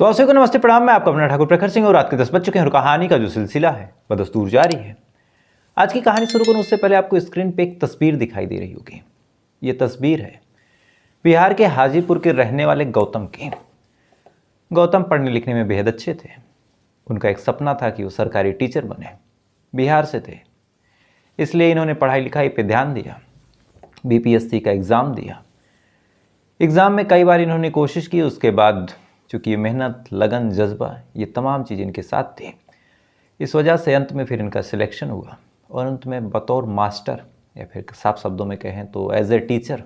तो आप सभी को नमस्ते प्रणाम। मैं आपका अपना ठाकुर प्रखर सिंह और रात के 10 बज चुके हैं और कहानी का जो सिलसिला है वह दस्तूर जारी है। आज की कहानी शुरू करूं उससे पहले आपको स्क्रीन पे एक तस्वीर दिखाई दे रही होगी। ये तस्वीर है बिहार के हाजीपुर के रहने वाले गौतम की। गौतम पढ़ने लिखने में बेहद अच्छे थे। उनका एक सपना था कि वो सरकारी टीचर बने। बिहार से थे, इसलिए इन्होंने पढ़ाई लिखाई पे ध्यान दिया। बीपीएससी का एग्ज़ाम दिया। एग्ज़ाम में कई बार इन्होंने कोशिश की। उसके बाद चूँकि ये मेहनत, लगन, जज्बा, ये तमाम चीज़ इनके साथ थी, इस वजह से अंत में फिर इनका सिलेक्शन हुआ और अंत में बतौर मास्टर या फिर साफ शब्दों में कहें तो एज ए टीचर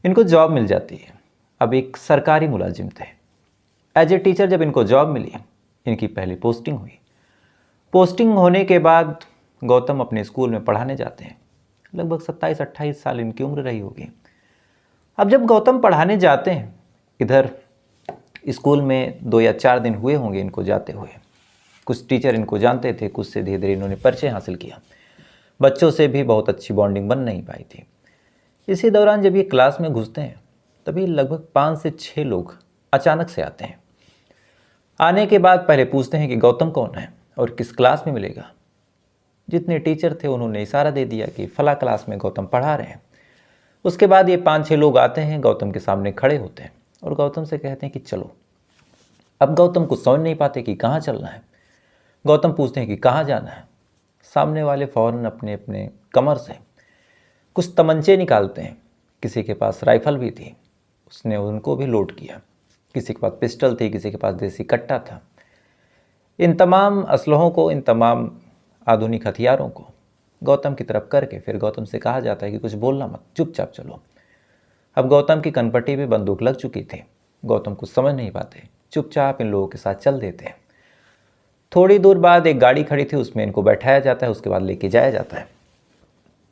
इनको जॉब मिल जाती है। अब एक सरकारी मुलाजिम थे। एज ए टीचर जब इनको जॉब मिली, इनकी पहली पोस्टिंग हुई। पोस्टिंग होने के बाद गौतम अपने स्कूल में पढ़ाने जाते हैं। लगभग 27-28 साल इनकी उम्र रही होगी। अब जब गौतम पढ़ाने जाते हैं, इधर स्कूल में 2 या 4 दिन हुए होंगे इनको जाते हुए। कुछ टीचर इनको जानते थे, कुछ से धीरे धीरे इन्होंने परिचय हासिल किया। बच्चों से भी बहुत अच्छी बॉन्डिंग बन नहीं पाई थी। इसी दौरान जब ये क्लास में घुसते हैं, तभी लगभग 5 से 6 लोग अचानक से आते हैं। आने के बाद पहले पूछते हैं कि गौतम कौन है और किस क्लास में मिलेगा। जितने टीचर थे उन्होंने इशारा दे दिया कि फला क्लास में गौतम पढ़ा रहे हैं। उसके बाद ये 5-6 लोग आते हैं, गौतम के सामने खड़े होते हैं और गौतम से कहते हैं कि चलो। अब गौतम कुछ समझ नहीं पाते कि कहाँ चलना है। गौतम पूछते हैं कि कहाँ जाना है। सामने वाले फ़ौरन अपने अपने कमर से कुछ तमंचे निकालते हैं। किसी के पास राइफल भी थी, उसने उनको भी लोड किया। किसी के पास पिस्टल थी, किसी के पास देसी कट्टा था। इन तमाम असलहों को, इन तमाम आधुनिक हथियारों को गौतम की तरफ करके फिर गौतम से कहा जाता है कि कुछ बोलना मत, चुपचाप चलो। अब गौतम की कनपट्टी पे बंदूक लग चुकी थी। गौतम कुछ समझ नहीं पाते, चुपचाप इन लोगों के साथ चल देते हैं। थोड़ी दूर बाद एक गाड़ी खड़ी थी, उसमें इनको बैठाया जाता है। उसके बाद लेके जाया जाता है।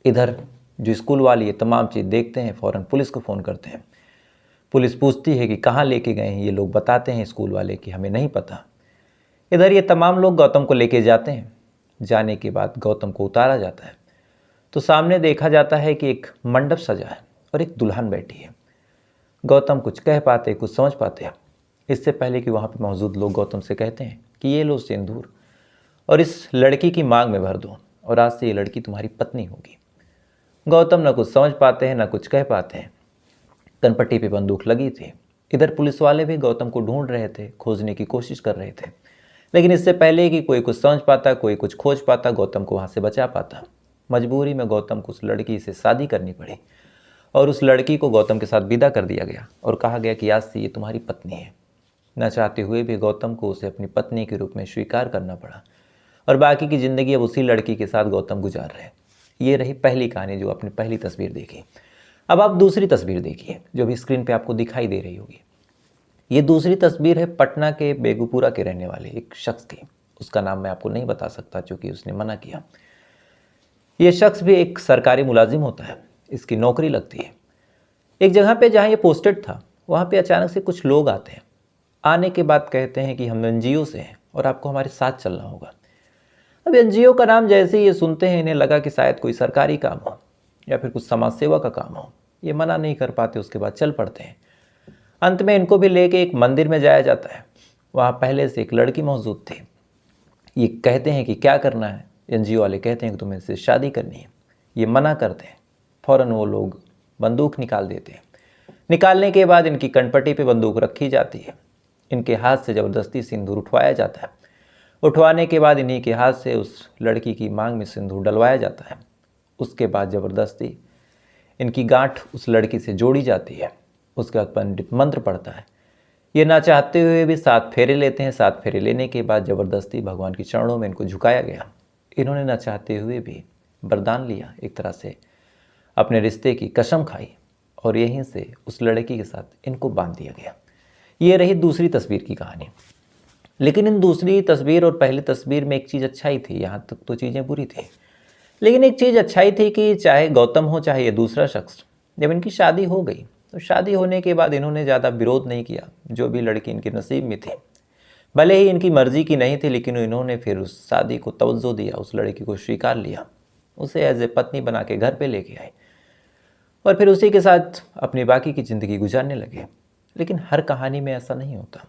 इधर जो स्कूल वाले ये तमाम चीज़ देखते हैं, फ़ौरन पुलिस को फ़ोन करते हैं। पुलिस पूछती है कि कहाँ लेके गए हैं। ये लोग बताते हैं स्कूल वाले कि हमें नहीं पता। इधर ये तमाम लोग गौतम को लेके जाते हैं। जाने के बाद गौतम को उतारा जाता है तो सामने देखा जाता है कि एक मंडप सजा है और एक दुल्हन बैठी है। गौतम कुछ कह पाते, कुछ समझ पाते हैं। इससे पहले कि वहाँ पे मौजूद लोग गौतम से कहते हैं कि ये लो सिंदूर और इस लड़की की मांग में भर दो और आज से ये लड़की तुम्हारी पत्नी होगी। गौतम न कुछ समझ पाते हैं, न कुछ कह पाते हैं। कनपट्टी पे बंदूक लगी थी। इधर पुलिस वाले भी गौतम को ढूंढ रहे थे, खोजने की कोशिश कर रहे थे। लेकिन इससे पहले कि कोई कुछ समझ पाता, कोई कुछ खोज पाता, गौतम को वहाँ से बचा पाता, मजबूरी में गौतम को उस लड़की से शादी करनी पड़ी और उस लड़की को गौतम के साथ विदा कर दिया गया और कहा गया कि आज से ये तुम्हारी पत्नी है। न चाहते हुए भी गौतम को उसे अपनी पत्नी के रूप में स्वीकार करना पड़ा और बाकी की ज़िंदगी अब उसी लड़की के साथ गौतम गुजार रहे। ये रही पहली कहानी, जो आपने पहली तस्वीर देखी। अब आप दूसरी तस्वीर देखिए, जो भी स्क्रीन पर आपको दिखाई दे रही होगी। ये दूसरी तस्वीर है पटना के बेगूपुरा के रहने वाले एक शख्स की। उसका नाम मैं आपको नहीं बता सकता चूँकि उसने मना किया। ये शख्स भी एक सरकारी मुलाजिम होता है, इसकी नौकरी लगती है। एक जगह पे जहाँ ये पोस्टेड था, वहाँ पे अचानक से कुछ लोग आते हैं। आने के बाद कहते हैं कि हम एनजीओ से हैं और आपको हमारे साथ चलना होगा। अब एनजीओ का नाम जैसे ही ये सुनते हैं, इन्हें लगा कि शायद कोई सरकारी काम हो या फिर कुछ समाज सेवा का काम हो। ये मना नहीं कर पाते, उसके बाद चल पड़ते हैं। अंत में इनको भी लेके एक मंदिर में जाया जाता है। वहाँ पहले से एक लड़की मौजूद थी। ये कहते हैं कि क्या करना है। एनजीओ वाले कहते हैं कि तुम्हें इससे शादी करनी है। ये मना करते हैं। फ़ौरन वो लोग बंदूक निकाल देते हैं। निकालने के बाद इनकी कनपट्टी पे बंदूक रखी जाती है। इनके हाथ से ज़बरदस्ती सिंदूर उठवाया जाता है। उठवाने के बाद इन्हीं के हाथ से उस लड़की की मांग में सिंदूर डलवाया जाता है। उसके बाद ज़बरदस्ती इनकी गांठ उस लड़की से जोड़ी जाती है। उसके बाद पंडित मंत्र पढ़ता है। ये ना चाहते हुए भी 7 फेरे लेते हैं। 7 फेरे लेने के बाद ज़बरदस्ती भगवान के चरणों में इनको झुकाया गया। इन्होंने ना चाहते हुए भी वरदान लिया, एक तरह से अपने रिश्ते की कसम खाई और यहीं से उस लड़की के साथ इनको बांध दिया गया। ये रही दूसरी तस्वीर की कहानी। लेकिन इन दूसरी तस्वीर और पहली तस्वीर में एक चीज़ अच्छाई थी। यहाँ तक तो चीज़ें बुरी थी, लेकिन एक चीज़ अच्छाई थी कि चाहे गौतम हो चाहे ये दूसरा शख्स, जब इनकी शादी हो गई तो शादी होने के बाद इन्होंने ज़्यादा विरोध नहीं किया। जो भी लड़की इनके नसीब में थी, भले ही इनकी मर्ज़ी की नहीं थी, लेकिन इन्होंने फिर उस शादी को तवज्जो दिया, उस लड़की को स्वीकार लिया, उसे एज ए पत्नी बना के घर पे लेके आए और फिर उसी के साथ अपनी बाकी की ज़िंदगी गुजारने लगे। लेकिन हर कहानी में ऐसा नहीं होता।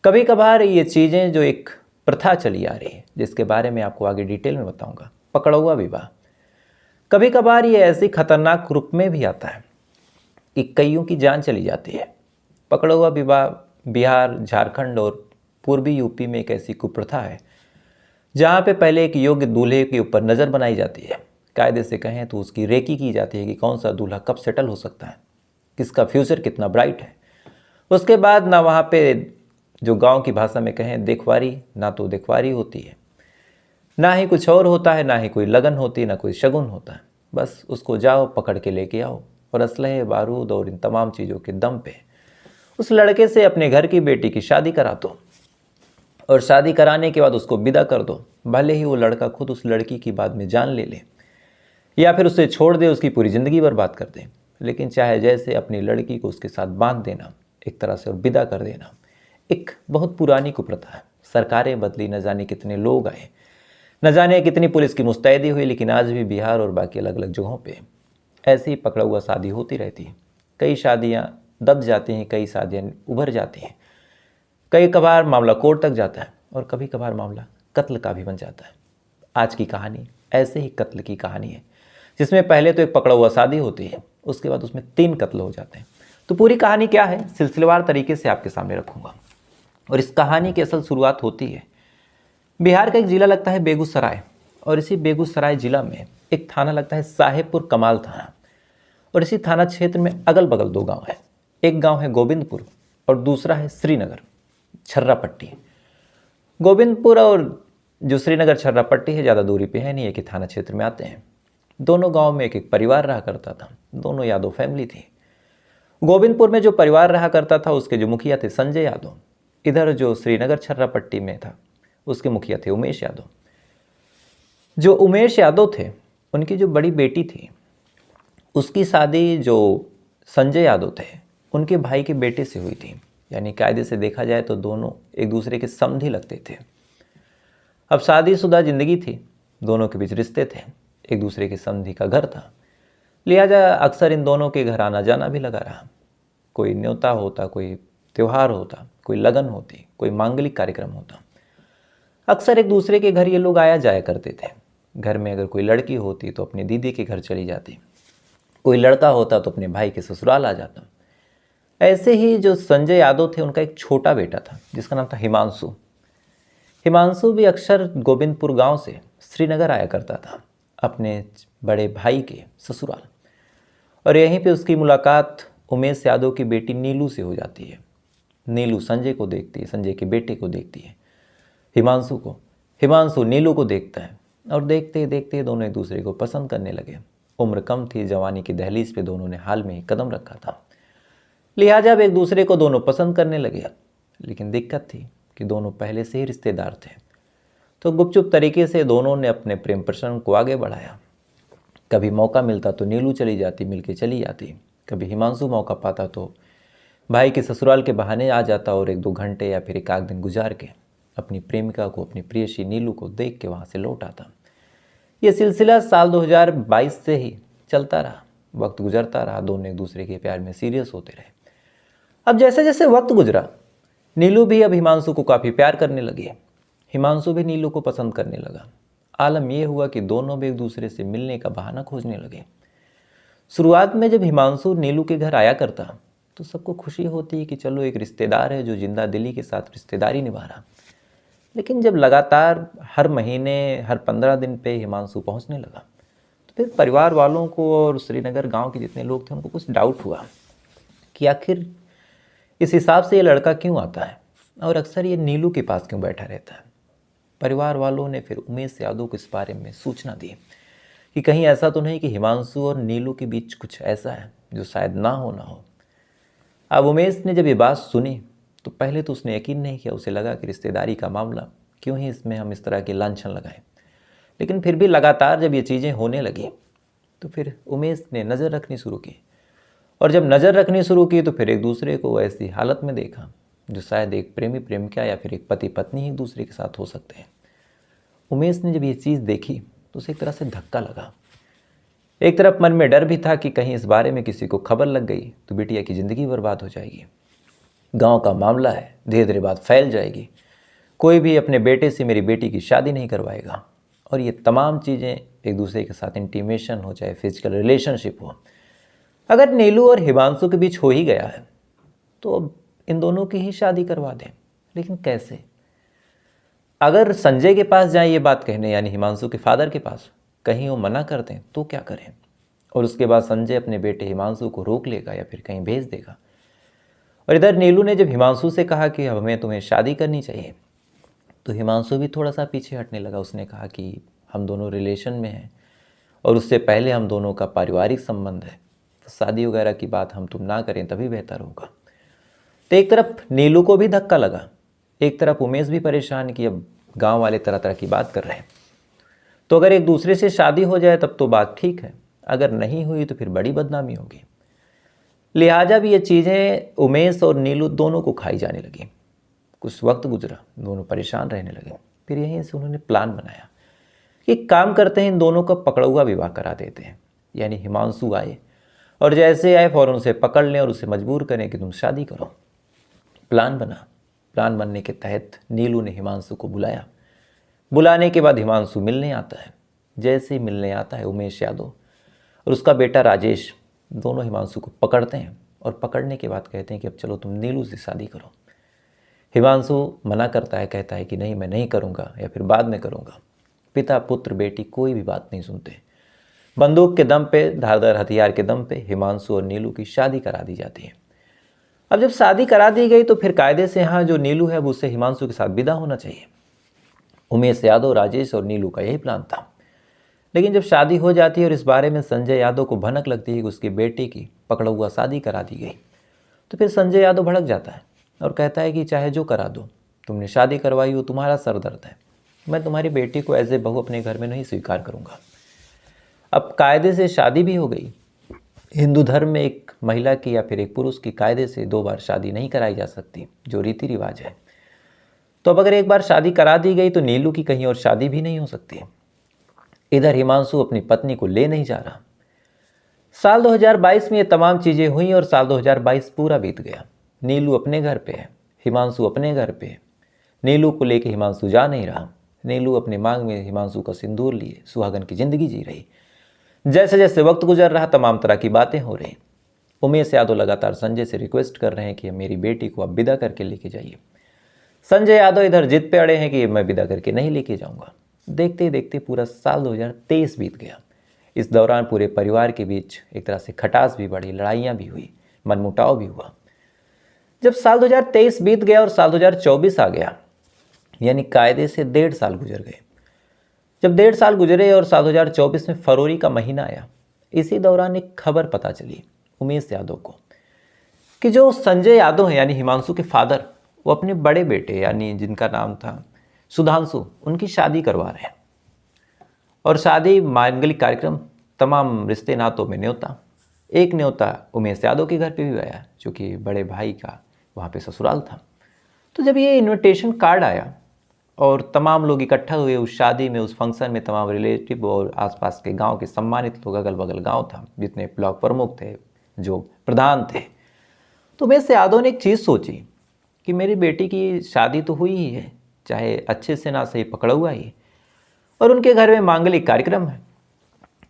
कभी कभार ये चीज़ें जो एक प्रथा चली आ रही है, जिसके बारे में आपको आगे डिटेल में बताऊंगा, पकड़ौआ विवाह, कभी कभार ये ऐसी खतरनाक रूप में भी आता है कि कईयों की जान चली जाती है। पकड़ौआ विवाह बिहार, झारखंड और पूर्वी यूपी में एक ऐसी कुप्रथा है जहाँ पे पहले एक योग्य दूल्हे के ऊपर नज़र बनाई जाती है। कायदे से कहें तो उसकी रेकी की जाती है कि कौन सा दूल्हा कब सेटल हो सकता है, किसका फ्यूचर कितना ब्राइट है। उसके बाद ना वहाँ पे जो गांव की भाषा में कहें देखवारी, ना तो देखवारी होती है, ना ही कुछ और होता है, ना ही कोई लगन होती है, ना कोई शगुन होता है। बस उसको जाओ पकड़ के लेके आओ और असलहे बारूद और इन तमाम चीज़ों के दम पे उस लड़के से अपने घर की बेटी की शादी करा दो और शादी कराने के बाद उसको विदा कर दो। भले ही वो लड़का खुद उस लड़की की बाद में जान ले ले या फिर उसे छोड़ दे, उसकी पूरी ज़िंदगी बर्बाद कर दे, लेकिन चाहे जैसे अपनी लड़की को उसके साथ बांध देना एक तरह से और विदा कर देना एक बहुत पुरानी कुप्रथा है। सरकारें बदली, न जाने कितने लोग आए, न जाने कितनी पुलिस की मुस्तैदी हुई, लेकिन आज भी बिहार और बाकी अलग अलग जगहों पे ऐसी पकड़ा हुआ शादी होती रहती है। कई शादियाँ दब जाती हैं, कई शादियाँ उभर जाती हैं, कई कभार मामला कोर्ट तक जाता है और कभी कभार मामला कत्ल का भी बन जाता है। आज की कहानी ऐसे ही कत्ल की कहानी है, जिसमें पहले तो एक पकड़ा हुआ शादी होती है, उसके बाद उसमें 3 कत्ल हो जाते हैं। तो पूरी कहानी क्या है सिलसिलेवार तरीके से आपके सामने रखूँगा। और इस कहानी की असल शुरुआत होती है बिहार का एक ज़िला लगता है बेगूसराय, और इसी बेगूसराय ज़िला में एक थाना लगता है साहेबपुर कमाल थाना, और इसी थाना क्षेत्र में अगल बगल 2 गांव हैं। एक गांव है गोविंदपुर और दूसरा है श्रीनगर छर्रापट्टी। गोविंदपुर और जो श्रीनगर छर्रापट्टी है ज़्यादा दूरी पे है नहीं, एक ही थाना क्षेत्र में आते हैं। दोनों गांव में एक एक परिवार रहा करता था, दोनों यादव फैमिली थी। गोविंदपुर में जो परिवार रहा करता था उसके जो मुखिया थे संजय यादव, इधर जो श्रीनगर छर्रापट्टी में था उसके मुखिया थे उमेश यादव। जो उमेश यादव थे उनकी जो बड़ी बेटी थी उसकी शादी जो संजय यादव थे उनके भाई के बेटे से हुई थी। यानी कायदे से देखा जाए तो दोनों एक दूसरे के समधी लगते थे। अब शादीशुदा ज़िंदगी थी, दोनों के बीच रिश्ते थे, एक दूसरे के समधी का घर था, लिहाजा अक्सर इन दोनों के घर आना जाना भी लगा रहा। कोई न्योता होता, कोई त्यौहार होता, कोई लगन होती, कोई मांगलिक कार्यक्रम होता, अक्सर एक दूसरे के घर ये लोग आया जाया करते थे। घर में अगर कोई लड़की होती तो अपनी दीदी के घर चली जाती, कोई लड़का होता तो अपने भाई के ससुराल आ जाता। ऐसे ही जो संजय यादव थे उनका एक छोटा बेटा था जिसका नाम था हिमांशु। हिमांशु भी अक्सर गोविंदपुर गांव से श्रीनगर आया करता था अपने बड़े भाई के ससुराल, और यहीं पे उसकी मुलाकात उमेश यादव की बेटी नीलू से हो जाती है। नीलू संजय को देखती है, संजय के बेटे को देखती है, हिमांशु को, हिमांशु नीलू को देखता है, और देखते देखते दोनों एक दूसरे को पसंद करने लगे। उम्र कम थी, जवानी की दहलीज पे दोनों ने हाल में ही कदम रखा था, लिहाजा अब एक दूसरे को दोनों पसंद करने लगे। लेकिन दिक्कत थी कि दोनों पहले से ही रिश्तेदार थे, तो गुपचुप तरीके से दोनों ने अपने प्रेम प्रसंग को आगे बढ़ाया। कभी मौका मिलता तो नीलू चली जाती, मिलके चली जाती, कभी हिमांशु मौका पाता तो भाई के ससुराल के बहाने आ जाता और 1-2 घंटे या फिर 1 दिन गुजार के अपनी प्रेमिका को, अपनी प्रियसी नीलू को देख के वहाँ से लौट आता। ये सिलसिला साल 2022 से ही चलता रहा। वक्त गुजरता रहा, दोनों एक दूसरे के प्यार में सीरियस होते रहे। अब जैसे जैसे वक्त गुजरा, नीलू भी अब हिमांशु को काफ़ी प्यार करने लगी, हिमांशु भी नीलू को पसंद करने लगा। आलम यह हुआ कि दोनों भी एक दूसरे से मिलने का बहाना खोजने लगे। शुरुआत में जब हिमांशु नीलू के घर आया करता तो सबको खुशी होती कि चलो एक रिश्तेदार है जो जिंदा दिली के साथ रिश्तेदारी निभा रहा। लेकिन जब लगातार हर महीने, हर 15 दिन पे हिमांशु पहुंचने लगा तो फिर परिवार वालों को और श्रीनगर गांव के जितने लोग थे उनको कुछ डाउट हुआ कि आखिर इस हिसाब से ये लड़का क्यों आता है और अक्सर ये नीलू के पास क्यों बैठा रहता है। परिवार वालों ने फिर उमेश यादव को इस बारे में सूचना दी कि कहीं ऐसा तो नहीं कि हिमांशु और नीलू के बीच कुछ ऐसा है जो शायद ना हो। अब उमेश ने जब ये बात सुनी तो पहले तो उसने यकीन नहीं किया, उसे लगा कि रिश्तेदारी का मामला, क्यों ही इसमें हम इस तरह के लांछन लगाएं। लेकिन फिर भी लगातार जब ये चीज़ें होने लगी तो फिर उमेश ने नज़र रखनी शुरू की, और जब नज़र रखनी शुरू की तो फिर एक दूसरे को ऐसी हालत में देखा जो शायद एक प्रेमी प्रेमिका या फिर एक पति पत्नी ही एक दूसरे के साथ हो सकते हैं। उमेश ने जब ये चीज़ देखी तो उसे एक तरह से धक्का लगा। एक तरफ मन में डर भी था कि कहीं इस बारे में किसी को खबर लग गई तो बिटिया की ज़िंदगी बर्बाद हो जाएगी। गांव का मामला है, धीरे धीरे बात फैल जाएगी, कोई भी अपने बेटे से मेरी बेटी की शादी नहीं करवाएगा। और ये तमाम चीज़ें एक दूसरे के साथ इंटीमेशन हो, चाहे फिजिकल रिलेशनशिप हो, अगर नीलू और हिमांशु के बीच हो ही गया है तो अब इन दोनों की ही शादी करवा दें। लेकिन कैसे? अगर संजय के पास जाएं ये बात कहने, यानी हिमांशु के फादर के पास, कहीं वो मना कर दें तो क्या करें? और उसके बाद संजय अपने बेटे हिमांशु को रोक लेगा या फिर कहीं भेज देगा। और इधर नीलू ने जब हिमांशु से कहा कि अब हमें तुम्हें शादी करनी चाहिए, तो हिमांशु भी थोड़ा सा पीछे हटने लगा। उसने कहा कि हम दोनों रिलेशन में हैं और उससे पहले हम दोनों का पारिवारिक संबंध है, तो शादी वगैरह की बात हम तुम ना करें तभी बेहतर होगा। तो एक तरफ नीलू को भी धक्का लगा, एक तरफ उमेश भी परेशान कि अब गांव वाले तरह तरह की बात कर रहे हैं। तो अगर एक दूसरे से शादी हो जाए तब तो बात ठीक है, अगर नहीं हुई तो फिर बड़ी बदनामी होगी। लिहाजा भी ये चीज़ें उमेश और नीलू दोनों को खाई जाने लगी। कुछ वक्त गुजरा, दोनों परेशान रहने लगे। फिर यहीं से उन्होंने प्लान बनाया कि काम करते हैं, इन दोनों का पकड़ुआ विवाह करा देते हैं। यानी हिमांशु आए और जैसे आए फ़ौरन उसे पकड़ लें और उसे मजबूर करें कि तुम शादी करो। प्लान बना। प्लान बनने के तहत नीलू ने हिमांशु को बुलाया। बुलाने के बाद हिमांशु मिलने आता है। जैसे ही मिलने आता है, उमेश यादव और उसका बेटा राजेश दोनों हिमांशु को पकड़ते हैं और पकड़ने के बाद कहते हैं कि अब चलो तुम नीलू से शादी करो। हिमांशु मना करता है, कहता है कि नहीं, मैं नहीं करूँगा या फिर बाद में करूँगा। पिता पुत्र बेटी कोई भी बात नहीं सुनते। बंदूक के दम पे, धारदार हथियार के दम पे हिमांशु और नीलू की शादी करा दी जाती है। अब जब शादी करा दी गई तो फिर कायदे से यहाँ जो नीलू है वो उससे हिमांशु के साथ विदा होना चाहिए। उमेश यादव, राजेश और नीलू का यही प्लान था। लेकिन जब शादी हो जाती है और इस बारे में संजय यादव को भनक लगती है कि उसकी बेटी की पकड़ुआ शादी करा दी गई, तो फिर संजय यादव भड़क जाता है और कहता है कि चाहे जो करा दो, तुमने शादी करवाई हो, तुम्हारा सर दर्द है, मैं तुम्हारी बेटी को एज ए बहू अपने घर में नहीं स्वीकार करूँगा। अब कायदे से शादी भी हो गई। हिंदू धर्म में एक महिला की या फिर एक पुरुष की कायदे से 2 बार शादी नहीं कराई जा सकती, जो रीति रिवाज है। तो अब अगर एक बार शादी करा दी गई तो नीलू की कहीं और शादी भी नहीं हो सकती। इधर हिमांशु अपनी पत्नी को ले नहीं जा रहा। साल 2022 में ये तमाम चीज़ें हुई और साल 2022 पूरा बीत गया। नीलू अपने घर पे है, हिमांशु अपने घर पे है। नीलू को लेके हिमांशु जा नहीं रहा। नीलू अपने मांग में हिमांशु का सिंदूर लिए सुहागन की जिंदगी जी रही। जैसे जैसे वक्त गुजर रहा, तमाम तरह की बातें हो रही। उमेश यादव लगातार संजय से रिक्वेस्ट कर रहे हैं कि मेरी बेटी को आप विदा करके लेके जाइए। संजय यादव इधर जिद पे अड़े हैं कि मैं विदा करके नहीं लेके जाऊंगा। देखते ही देखते पूरा साल 2023 बीत गया। इस दौरान पूरे परिवार के बीच एक तरह से खटास भी बढ़ी, लड़ाइयाँ भी हुई, मनमुटाव भी हुआ। जब साल 2023 बीत गया और साल 2024 आ गया, यानी कायदे से 1.5 साल गुजर गए। जब 1.5 साल गुजरे और साल 2024 में फरवरी का महीना आया, इसी दौरान एक खबर पता चली उमेश यादव को कि जो संजय यादव हैं, यानी हिमांशु के फादर, वो अपने बड़े बेटे, यानी जिनका नाम था सुधांशु, उनकी शादी करवा रहे हैं। और शादी मांगलिक कार्यक्रम, तमाम रिश्ते नातों में न्योता। एक न्योता उमेश यादव के घर पे भी आया, जो कि बड़े भाई का वहाँ पे ससुराल था। तो जब ये इनविटेशन कार्ड आया और तमाम लोग इकट्ठा हुए उस शादी में, उस फंक्शन में, तमाम रिलेटिव और आसपास के गांव के सम्मानित लोग, अगल बगल गांव था, जितने ब्लॉक प्रमुख थे, जो प्रधान थे, तो उमेश यादव ने एक चीज़ सोची कि मेरी बेटी की शादी तो हुई ही है, चाहे अच्छे से ना सही पकड़ुआ ही, और उनके घर में मांगलिक कार्यक्रम है।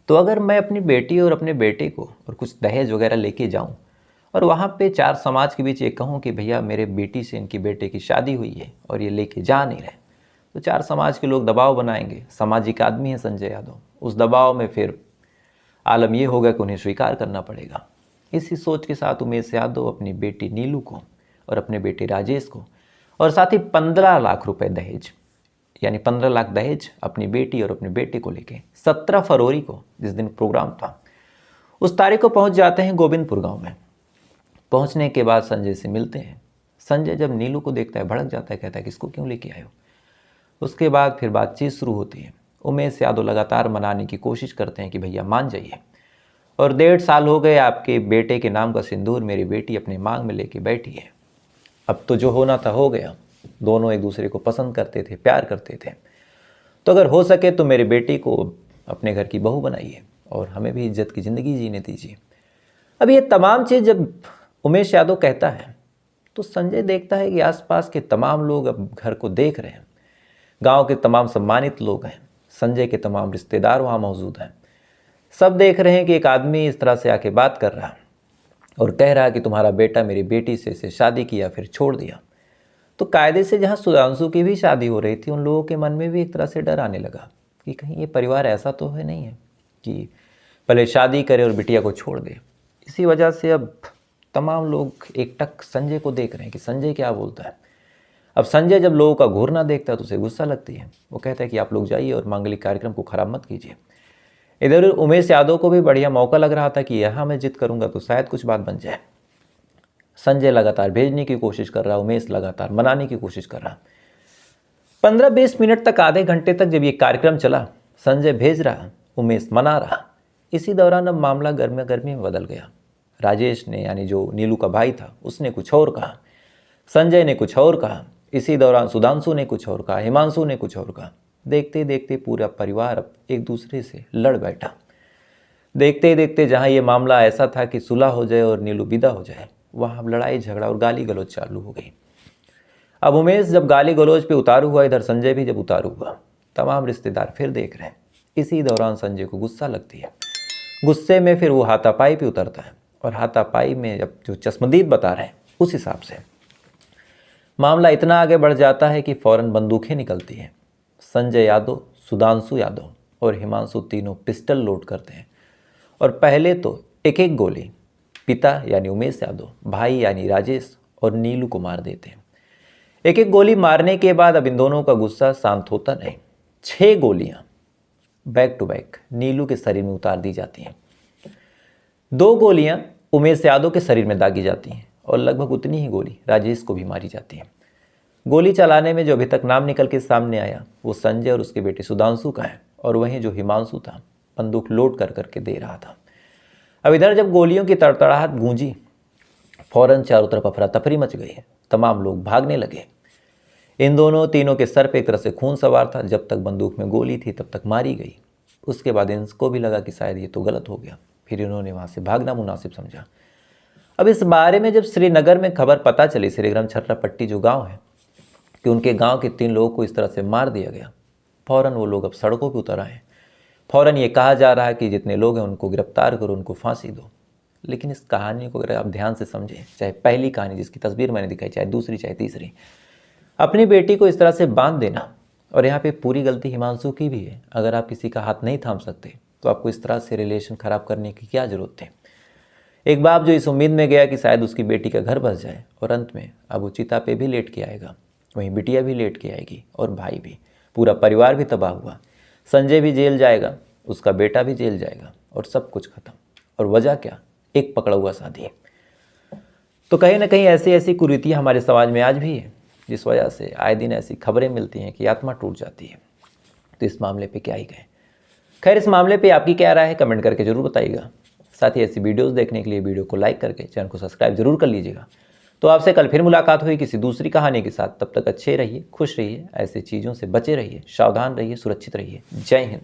तो अगर मैं अपनी बेटी और अपने बेटे को और कुछ दहेज वगैरह लेके जाऊं और वहाँ पे 4 समाज के बीच ये कहूँ कि भैया मेरे बेटी से इनकी बेटे की शादी हुई है और ये लेके जा नहीं रहे, तो 4 समाज के लोग दबाव बनाएंगे। सामाजिक आदमी है संजय यादव, उस दबाव में फिर आलम ये होगा कि उन्हें स्वीकार करना पड़ेगा। इसी सोच के साथ उमेश यादव अपनी बेटी नीलू को और अपने बेटे राजेश को और साथ ही 15 लाख रुपए दहेज, यानी 15 लाख दहेज अपनी बेटी और अपने बेटे को लेके 17 फरवरी को, जिस दिन प्रोग्राम था, उस तारीख को पहुंच जाते हैं गोविंदपुर गांव में। पहुंचने के बाद संजय से मिलते हैं। संजय जब नीलू को देखता है भड़क जाता है, कहता है कि इसको क्यों लेके आए हो। उसके बाद फिर बातचीत शुरू होती है। उमेश यादव लगातार मनाने की कोशिश करते हैं कि भैया मान जाइए, और 1.5 साल हो गए आपके बेटे के नाम का सिंदूर मेरी बेटी अपने मांग में लेके बैठी है। अब तो जो होना था हो गया। दोनों एक दूसरे को पसंद करते थे, प्यार करते थे, तो अगर हो सके तो मेरी बेटी को अपने घर की बहू बनाइए और हमें भी इज्जत की ज़िंदगी जीने दीजिए। अब ये तमाम चीज़ जब उमेश यादव कहता है तो संजय देखता है कि आसपास के तमाम लोग अब घर को देख रहे हैं। गांव के तमाम सम्मानित लोग हैं, संजय के तमाम रिश्तेदार वहाँ मौजूद हैं। सब देख रहे हैं कि एक आदमी इस तरह से आके बात कर रहा और कह रहा है कि तुम्हारा बेटा मेरी बेटी से शादी किया फिर छोड़ दिया। तो कायदे से जहाँ सुधांशु की भी शादी हो रही थी, उन लोगों के मन में भी एक तरह से डर आने लगा कि कहीं ये परिवार ऐसा तो है नहीं है कि पहले शादी करे और बिटिया को छोड़ दे। इसी वजह से अब तमाम लोग एकटक संजय को देख रहे हैं कि संजय क्या बोलता है। अब संजय जब लोगों का घूरना देखता है तो उसे गुस्सा लगती है। वो कहता है कि आप लोग जाइए और मांगलिक कार्यक्रम को खराब मत कीजिए। इधर उमेश यादव को भी बढ़िया मौका लग रहा था कि यहाँ मैं जिद करूँगा तो शायद कुछ बात बन जाए। संजय लगातार भेजने की कोशिश कर रहा, उमेश लगातार मनाने की कोशिश कर रहा। 15-20 मिनट तक, आधे घंटे तक जब ये कार्यक्रम चला, संजय भेज रहा, उमेश मना रहा। इसी दौरान अब मामला गर्मी गर्मी में बदल गया। राजेश ने, यानी जो नीलू का भाई था, उसने कुछ और कहा, संजय ने कुछ और कहा। इसी दौरान सुधांशु ने कुछ और कहा, हिमांशु ने कुछ और कहा। देखते देखते पूरा परिवार अब एक दूसरे से लड़ बैठा। देखते देखते जहाँ ये मामला ऐसा था कि सुलह हो जाए और नीलू विदा हो जाए, वहाँ अब लड़ाई झगड़ा और गाली गलौज चालू हो गई। अब उमेश जब गाली गलौज पे उतारू हुआ, इधर संजय भी जब उतारू हुआ, तमाम रिश्तेदार फिर देख रहे हैं। इसी दौरान संजय को गुस्सा लगती है। गुस्से में फिर वो हाथापाई पे उतरता है और हाथापाई में जब जो चश्मदीद बता रहे हैं उस हिसाब से मामला इतना आगे बढ़ जाता है कि फौरन बंदूकें निकलती हैं। संजय यादव, सुधांशु यादव और हिमांशु तीनों पिस्टल लोड करते हैं और पहले तो एक एक गोली पिता यानी उमेश यादव, भाई यानी राजेश और नीलू को मार देते हैं। एक एक गोली मारने के बाद अब इन दोनों का गुस्सा शांत होता नहीं। 6 गोलियां बैक टू बैक नीलू के शरीर में उतार दी जाती हैं। 2 गोलियां उमेश यादव के शरीर में दागी जाती हैं और लगभग उतनी ही गोली राजेश को भी मारी जाती है। गोली चलाने में जो अभी तक नाम निकल के सामने आया वो संजय और उसके बेटे सुधांशु का है, और वहीं जो हिमांशु था बंदूक लोड कर करके दे रहा था। अब इधर जब गोलियों की तड़तड़ाहट गूंजी, फौरन चारों तरफ अफरा तफरी मच गई। तमाम लोग भागने लगे। इन दोनों तीनों के सर पे एक तरह से खून सवार था। जब तक बंदूक में गोली थी तब तक मारी गई। उसके बाद इनको भी लगा कि शायद ये तो गलत हो गया, फिर इन्होंने वहाँ से भागना मुनासिब समझा। अब इस बारे में जब श्रीनगर में खबर पता चली, श्रीग्राम छर्रापट्टी जो गांव है, कि उनके गांव के 3 लोगों को इस तरह से मार दिया गया, फौरन वो लोग अब सड़कों पर उतर आए। फौरन ये कहा जा रहा है कि जितने लोग हैं उनको गिरफ्तार करो, उनको फांसी दो। लेकिन इस कहानी को अगर आप ध्यान से समझें, चाहे पहली कहानी जिसकी तस्वीर मैंने दिखाई, चाहे दूसरी, चाहे तीसरी, अपनी बेटी को इस तरह से बांध देना, और यहाँ पे पूरी गलती हिमांशु की भी है। अगर आप किसी का हाथ नहीं थाम सकते तो आपको इस तरह से रिलेशन ख़राब करने की क्या ज़रूरत थी। एक बाप जो इस उम्मीद में गया कि शायद उसकी बेटी का घर बस जाए, और अंत में अब वो चिता पे भी लेट के आएगा, वहीं बिटिया भी लेट के आएगी और भाई भी, पूरा परिवार भी तबाह हुआ। संजय भी जेल जाएगा, उसका बेटा भी जेल जाएगा और सब कुछ खत्म। और वजह क्या? एक पकड़ा हुआ शादी। तो कहीं ना कहीं ऐसी ऐसी कुरीतियाँ हमारे समाज में आज भी है, जिस वजह से आए दिन ऐसी खबरें मिलती हैं कि आत्मा टूट जाती है। तो इस मामले पे क्या ही कहें। खैर, इस मामले पे आपकी क्या राय है कमेंट करके ज़रूर बताइएगा। साथ ही ऐसी वीडियोस देखने के लिए वीडियो को लाइक करके चैनल को सब्सक्राइब जरूर कर लीजिएगा। तो आपसे कल फिर मुलाकात हुई किसी दूसरी कहानी के साथ। तब तक अच्छे रहिए, खुश रहिए, ऐसे चीज़ों से बचे रहिए, सावधान रहिए, सुरक्षित रहिए। जय हिंद।